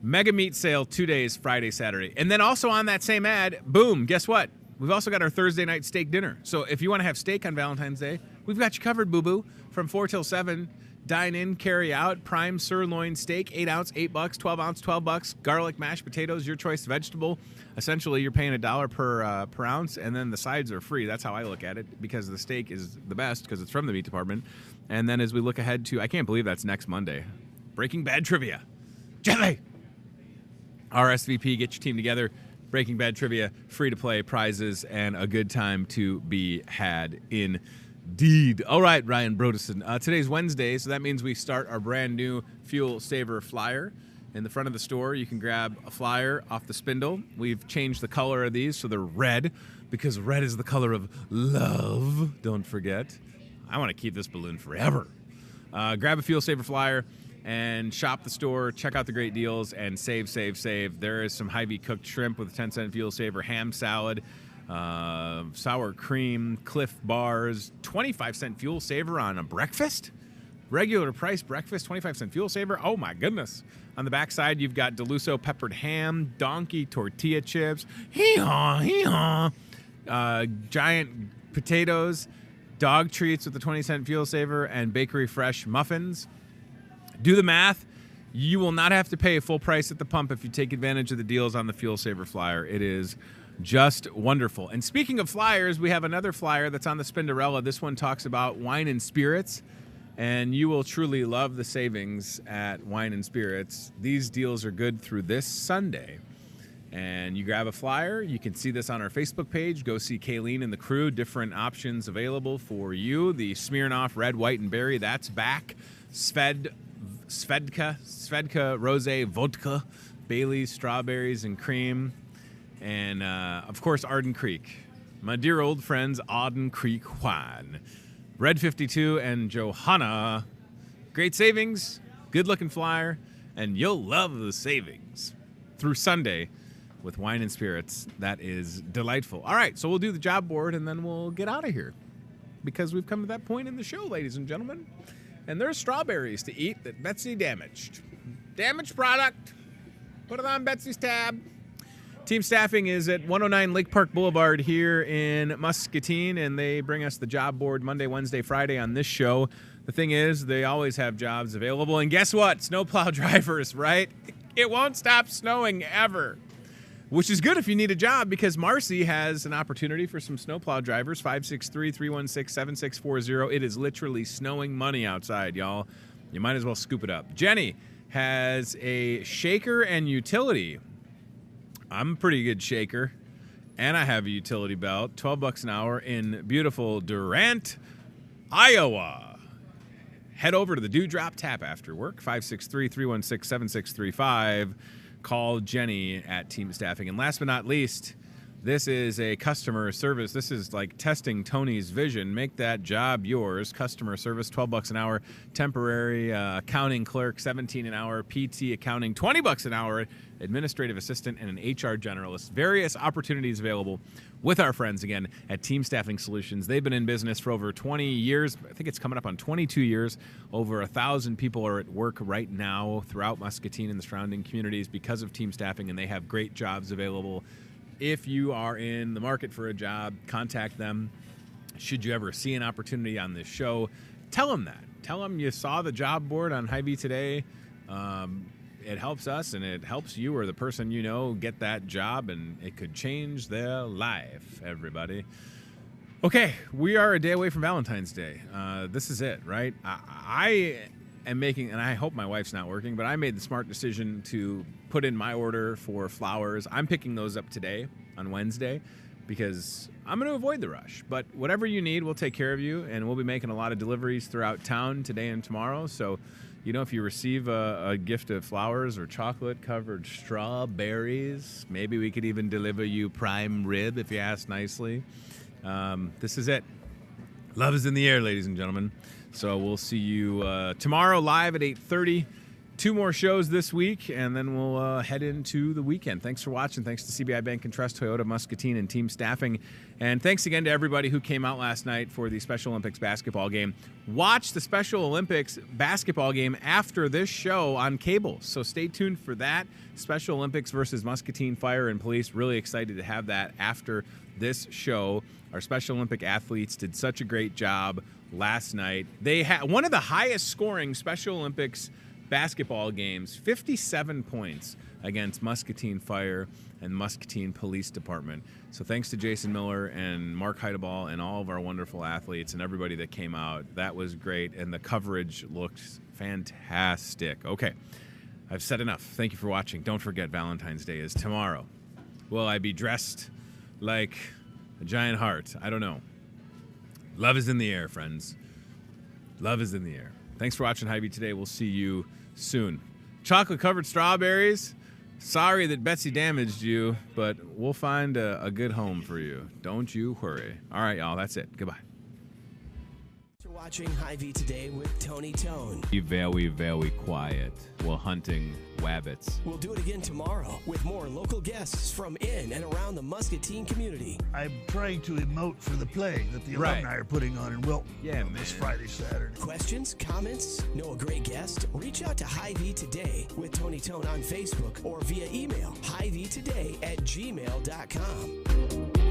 Mega meat sale, 2 days, Friday, Saturday. And then also on that same ad, boom, guess what? We've also got our Thursday night steak dinner. So if you want to have steak on Valentine's Day, we've got you covered, boo-boo. From 4 till 7, dine in, carry out, prime sirloin steak, 8 ounce, $8, 12 ounce, $12, garlic mashed potatoes, your choice vegetable. Essentially, you're paying $1 per ounce, and then the sides are free. That's how I look at it, because the steak is the best because it's from the meat department. And then as we look ahead to, I can't believe that's next Monday, Breaking Bad trivia. Jelly! RSVP, get your team together. Breaking Bad trivia, free to play, prizes, and a good time to be had indeed. All right, Ryan Brodesson. Today's Wednesday, so that means we start our brand new Fuel Saver flyer. In the front of the store, you can grab a flyer off the spindle. We've changed the color of these so they're red, because red is the color of love. Don't forget. I want to keep this balloon forever. Grab a Fuel Saver flyer and shop the store, check out the great deals, and save, save, save. There is some Hy-Vee cooked shrimp with a 10-cent Fuel Saver, ham salad, sour cream, Cliff bars, 25-cent Fuel Saver on a breakfast. Regular price breakfast, 25-cent Fuel Saver. Oh, my goodness. On the backside, you've got Deluso peppered ham, donkey tortilla chips, hee-haw, hee-haw, giant potatoes, dog treats with the 20-cent Fuel Saver, and bakery fresh muffins. Do the math. You will not have to pay full price at the pump if you take advantage of the deals on the Fuel Saver flyer. It is just wonderful. And speaking of flyers, we have another flyer that's on the Spinderella. This one talks about wine and spirits, and you will truly love the savings at Wine and Spirits. These deals are good through this Sunday. And you grab a flyer. You can see this on our Facebook page. Go see Kayleen and the crew. Different options available for you. The Smirnoff Red, White, and Berry, that's back. Svedka Rosé Vodka, Bailey's Strawberries and Cream, and of course Arden Creek. My dear old friends, Arden Creek Wine. Red 52 and Johanna. Great savings, good looking flyer, and you'll love the savings through Sunday with Wine and Spirits. That is delightful. All right, so we'll do the job board and then we'll get out of here, because we've come to that point in the show, ladies and gentlemen. And there's strawberries to eat that Betsy damaged. Damaged product. Put it on Betsy's tab. Team Staffing is at 109 Lake Park Boulevard here in Muscatine, and they bring us the job board Monday, Wednesday, Friday on this show. The thing is, they always have jobs available. And guess what? Snowplow drivers, right? It won't stop snowing ever. Which is good if you need a job, because Marcy has an opportunity for some snowplow drivers. 563-316-7640. It is literally snowing money outside, y'all. You might as well scoop it up. Jenny has a shaker and utility. I'm a pretty good shaker, and I have a utility belt. $12 an hour in beautiful Durant, Iowa. Head over to the Dewdrop Tap after work. 563-316-7635. Call Jenny at Team Staffing. And last but not least, this is a customer service. This is like testing Tony's vision. Make that job yours. Customer service, $12 an hour. Temporary accounting clerk, $17 an hour. PT accounting, $20 an hour. Administrative assistant and an HR generalist. Various opportunities available with our friends again at Team Staffing Solutions. They've been in business for over 20 years. I think it's coming up on 22 years. Over 1,000 people are at work right now throughout Muscatine and the surrounding communities because of Team Staffing, and they have great jobs available. If you are in the market for a job, contact them. Should you ever see an opportunity on this show, tell them that. Tell them you saw the job board on Hy-Vee today. It helps us, and it helps you or the person you know get that job, and it could change their life, everybody. Okay, we are a day away from Valentine's Day. This is it, right? I am making, and I hope my wife's not working, but I made the smart decision to put in my order for flowers. I'm picking those up today on Wednesday because I'm going to avoid the rush. But whatever you need, we'll take care of you, and we'll be making a lot of deliveries throughout town today and tomorrow. So, you know, if you receive a gift of flowers or chocolate-covered strawberries, maybe we could even deliver you prime rib if you ask nicely. This is it. Love is in the air, ladies and gentlemen. So we'll see you tomorrow live at 8:30. 2 more shows this week, and then we'll head into the weekend. Thanks for watching. Thanks to CBI Bank and Trust, Toyota, Muscatine, and team staffing. And thanks again to everybody who came out last night for the Special Olympics basketball game. Watch the Special Olympics basketball game after this show on cable. So stay tuned for that. Special Olympics versus Muscatine Fire and Police. Really excited to have that after this show. Our Special Olympic athletes did such a great job last night. They had one of the highest scoring Special Olympics basketball games, 57 points against Muscatine Fire and Muscatine Police Department. So thanks to Jason Miller and Mark Heideball and all of our wonderful athletes and everybody that came out. That was great, and the coverage looked fantastic. Okay, I've said enough. Thank you for watching. Don't forget, Valentine's Day is tomorrow. Will I be dressed like a giant heart? I don't know. Love is in the air, friends. Love is in the air. Thanks for watching Hy-Vee today. We'll see you soon. Chocolate-covered strawberries. Sorry that Betsy damaged you, but we'll find a good home for you. Don't you worry. All right, y'all. That's it. Goodbye. You're watching Hy-Vee today with Tony Tone. Be very, very quiet while hunting wabbits. We'll do it again tomorrow with more local guests from in and around the Muscatine community. I'm trying to emote for the play that the alumni are putting on in Wilton this Friday, Saturday. Questions, comments, know a great guest? Reach out to Hy-Vee today with Tony Tone on Facebook or via email, hyveetoday@gmail.com.